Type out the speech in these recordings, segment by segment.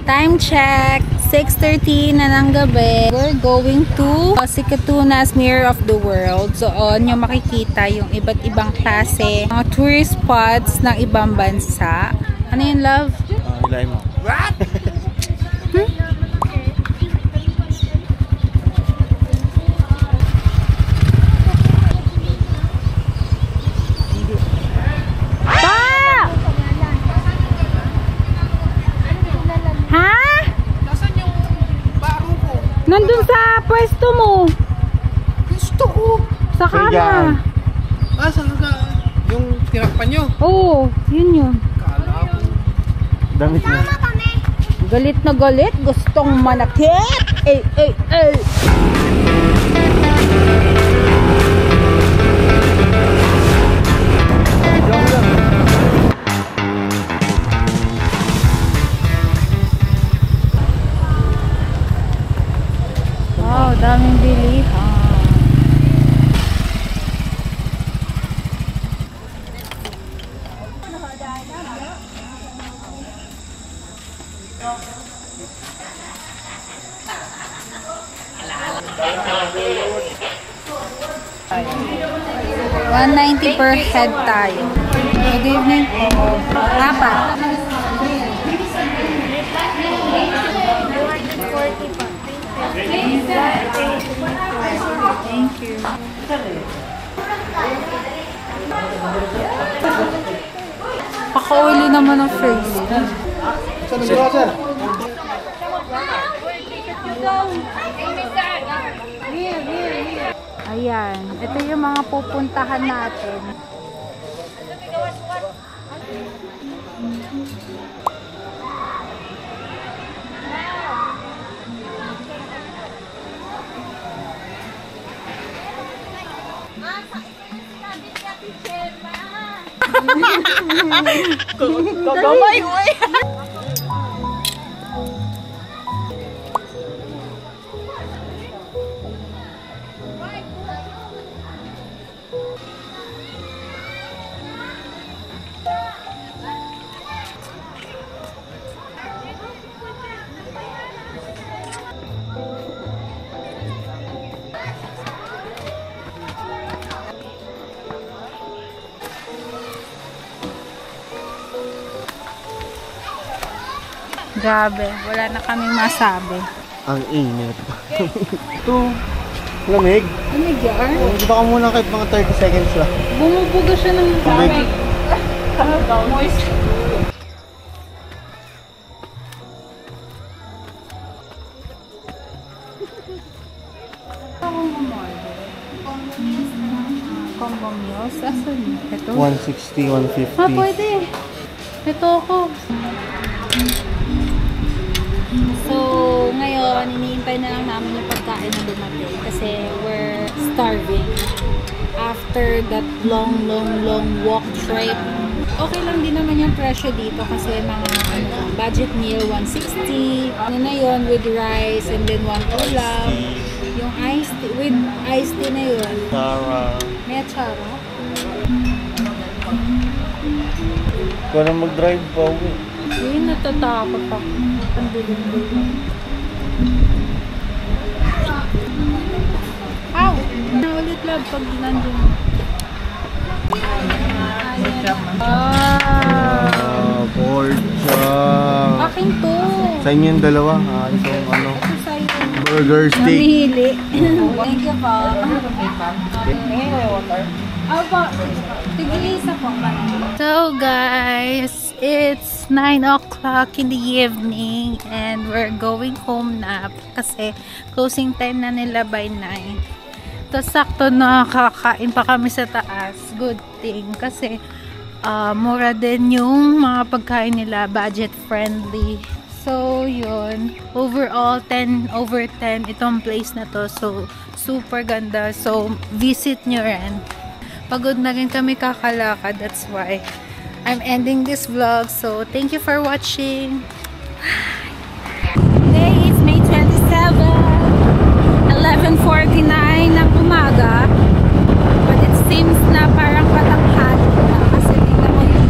Time check, 6:13 na ng gabi. We're going to Sikatuna's Mirror of the World. So, nyo makikita yung iba't ibang klase, mga tourist spots ng ibang bansa. Ano yun, love? Ilay mo. What? Nandun sa pwesto mo. Gusto ko. Sa kama. Saan ka? Yung tinakpan nyo? Oo, yun. Kala ko. Damit mo. Galit na galit. Gustong manakit. Ay. Wow, daming bilihan. $190 per head tayo. Good evening. Apat. Thank you. Paka-oily naman ang face. Ayan. Ito yung mga pupuntahan natin. Kagamay mo eh. Grabe, wala na kaming masabi. Ang init. Ito, lamig. Lamig yan? Dito ka muna kahit mga 30 seconds lang. Bumubuga siya ng lamig. Moist. Combo meals? Asan? Ito? 160, 150. Pwede. Ito ako. So, ngayon, iniintay na lang namin yung pagkain na dumating kasi we're starving. After that long walk trip, okay lang din naman yung presyo dito kasi mga budget meal, 160. Ano na yun, with rice and then one ulam. Yung iced tea, with iced tea na yun. Tara. May atsara. Ikaw na mag-drive pa uwi. Uy, natatakot ako. Ang dilim-dilim. Ow! Naulit lang pag nandun. Pork chop. Akin to. Sa inyo yung dalawa. Itong ano, Ito sa'yo. burger steak. Namihili. Thank you po. Opo. Tigil-isa po. So guys, it's 9 o'clock in the evening and we're going home na kasi closing time na nila by 9. Tapos sakto nakakain pa kami sa taas. Good thing kasi mura din yung mga pagkain nila, budget friendly. So yun, overall 10/10 itong place na to. So super ganda. So visit nyo rin. Pagod na rin kami kakalakad, that's why I'm ending this vlog. So thank you for watching. Today is May 27, 11:49 ng umaga. But it seems na parang patanghal na kasi tingnan mo yung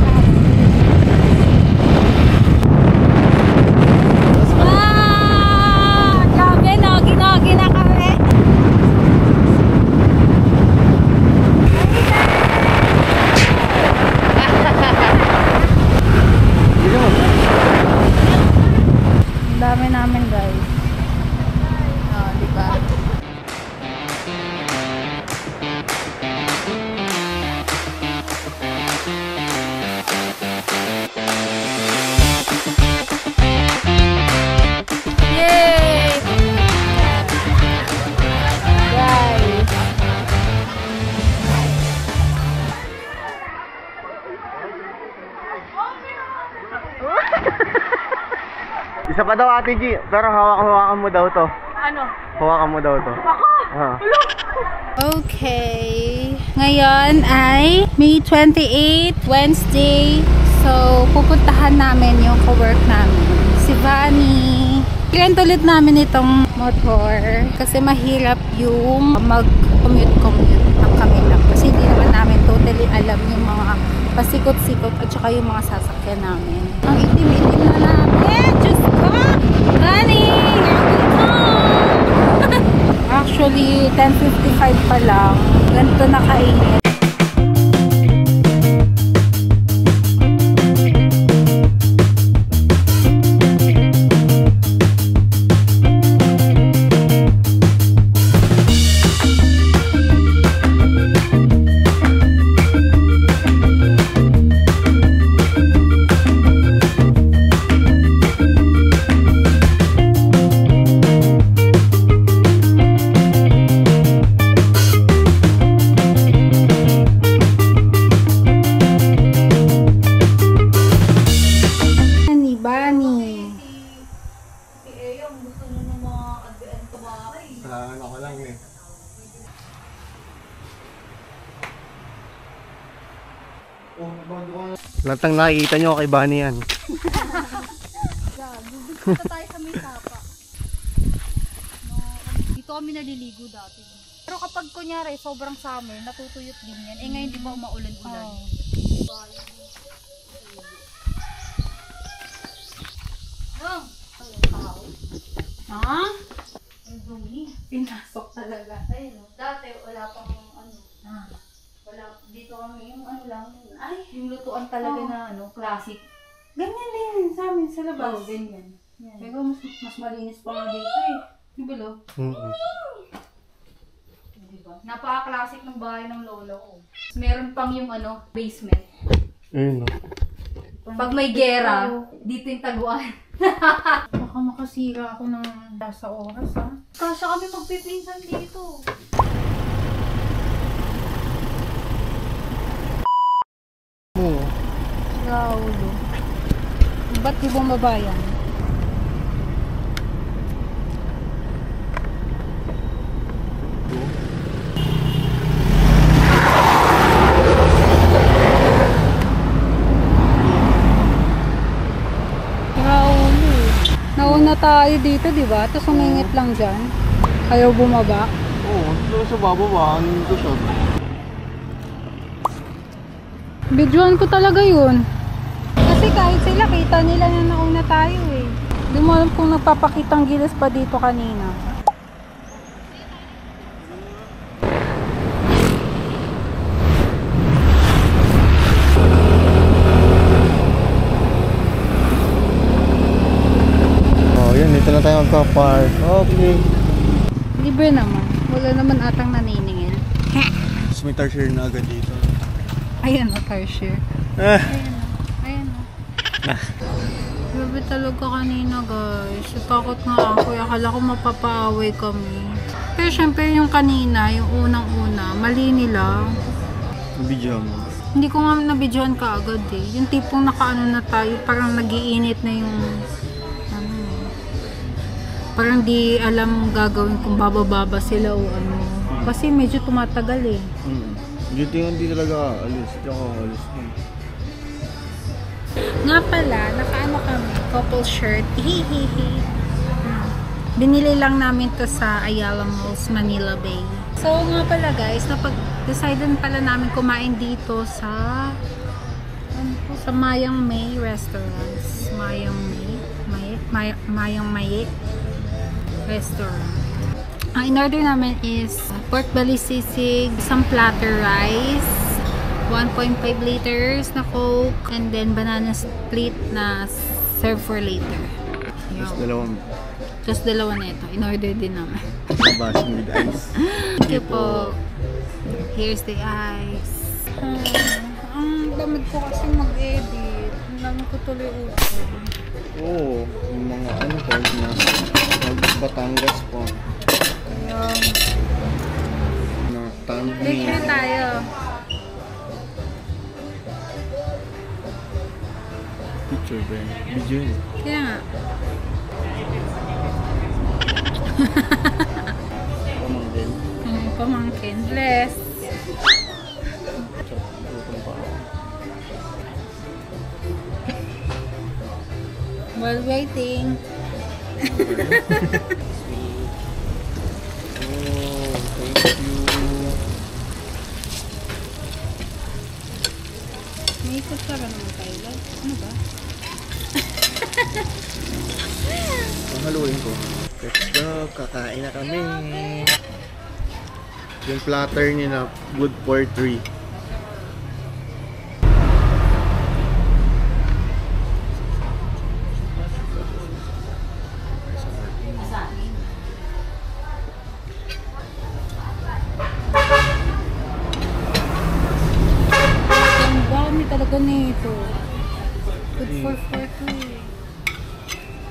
Isa pa daw Ate G, pero hawakan mo daw to. Ano? Hawakan mo daw to. Ako? Ah. Okay. Ngayon ay May 28, Wednesday. So, pupuntahan namin yung co-work namin. Si Vanny. Rent ulit namin itong motor kasi mahirap yung mag-commute ng kami lang. Kasi hindi naman namin totally alam yung mga pasikot-sikot at saka yung mga sasakyan namin. Ang itim-itim na namin! Diyos ko! Vanny! Actually, 10:55 pa lang. Ganito na kainit. Ako lang eh. Lantang nakikita nyo kay Bunny yan. Dito tayo sa may tapa. Dito kami naliligo dati. Pero kapag kunyari sobrang summer, natutuyot din yan. Eh ngayon di ba maulan-ulan? Ha? Pinasok talaga. Ayun, dati wala pang ano. Wala, dito kami yung ano lang. Ay, yung lutuan talaga na ano, classic. Ganyan din sa amin sa labas. Oo, ganyan. Yan. Pero mas malinis pa nga dito eh. Di ba lo? Diba? Napaka-classic ng bahay ng lolo ko. Meron pang yung ano, basement. Ayun no. Pag may gera, dito yung taguan. Baka makasira ako ng sa oras ha. Kasya kami magpipinsan dito. Oo. Raulo. Ba't di bumaba yan? Raulo. Nauna tayo dito, di ba? Tapos umingit lang dyan. Ayaw bumaba. Oo, so sa bababa, ano ito siya? Videoan ko talaga yun. Kasi kahit sila, kita nila na nauna tayo eh. Di mo alam kung nagpapakitang gilas pa dito kanina. Oh, yun, dito na tayo magka-park. Okay. Libre naman. Wala naman atang naniningil. Tapos may tar-share na agad dito. Ayan o, car-share. Ah. Ayan o. Grabe talaga kanina guys. Takot nga ako. Akala ko mapapaaway kami. Pero syempre yung kanina, yung unang-una, mali nila. Nabidyo mo. Hindi ko nga nabidyohan ka agad eh. Yung tipong nakaano na tayo, parang nagiinit na yung ano, parang di alam gagawin kung bababa sila o ano. Kasi medyo tumatagal eh. Hindi talaga alis. Hindi ako alis. Nga pala, nakaano kami, couple shirt. Hihihi. Binili lang namin to sa Ayala Malls, Manila Bay. So nga pala guys, napag-decidean pala namin kumain dito sa Mayang May Restaurants. Mayang May Restaurant. Ang in-order namin is pork belly sisig, isang platter rice, 1.5 liters na Coke, and then banana split na serve for later. Just dalawa na ito. In-order din namin. Basing with ice. Thank you po. Here's the ice. Ang damit ko kasi mag-edit. Ang dami ko tuloy utang. Oo. Yung mga ano po na Batangas po. Ayan. Na tangi. Libre tayo. Picture ba yun? Video yun. Kaya nga. Pamangkin. Pamangkin. Bless. Gutom pa ako. While waiting. Oh, thank you. May ikot ka ba naman tayo? Ano ba? Panghaluin ko. Let's go, kakain na kami. Yung platter niya na good for 3. Ang dami talaga nito. Good for 4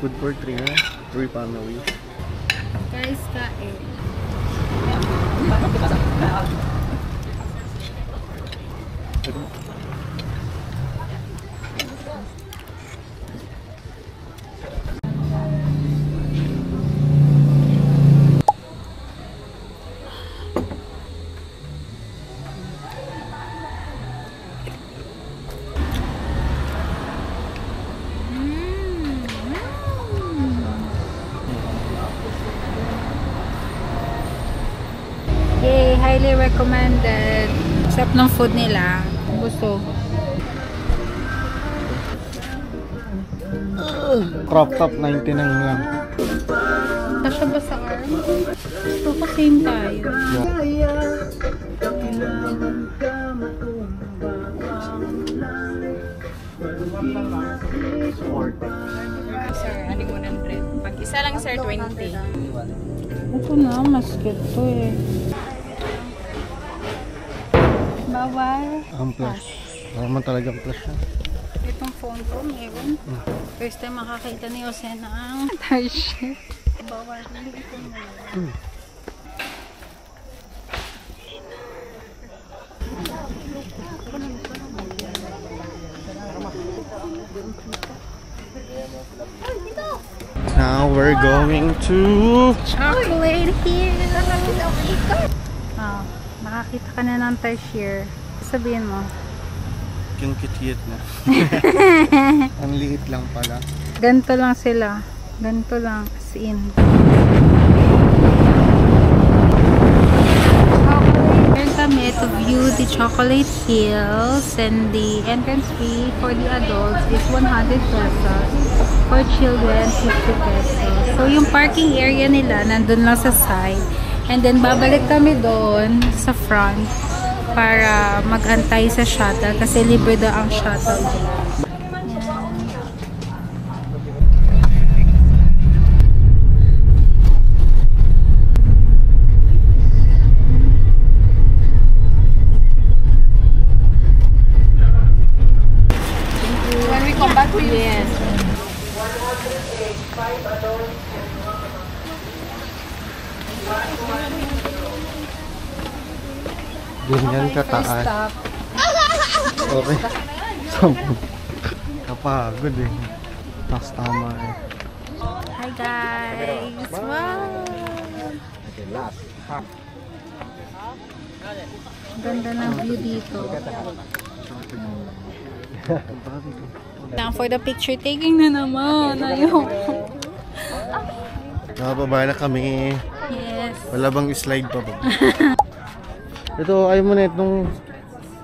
Good for 3 na. 3 family. Guys, kain. Yay! Highly recommended. Sarap ng food nila. Busog. Crop top 99 lang. Tasha ba sa arm? Gusto ko same tayo. Sir, ano mo ng bread? Pag isa lang, sir, 20. Ito na, masket to eh. Bawal. Ang flash. Naman talagang flash na. Itong phone ko, meron. First time makakita ni Jose na ang Target. Bawal. Hindi ito mo. Now we're going to Chocolate here! Oh, makakita ka na ng Target. Sabihin mo. yung cute na. Ang liit lang pala. Ganito lang sila. Ganito lang. As in. Here kami to view the Chocolate Hills, and the entrance fee for the adults is 100 pesos. For children, 50 pesos. So yung parking area nila nandun lang sa side. And then babalik kami doon sa front para mag-antay sa shuttle kasi libre daw ang shuttle. When we come back, yes. Ganyan kataas. Okay. So, kapagod eh. Tapos tama eh. Hi guys! Wow! Ganda ng view dito. Time for the picture taking na naman. Ayun. Nakababa na kami. Yes. Wala bang slide pa ba? Ito, ayaw mo na itong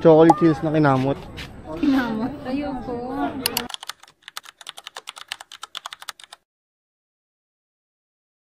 chocolate hills na kinamot. Kinamot. Ayoko.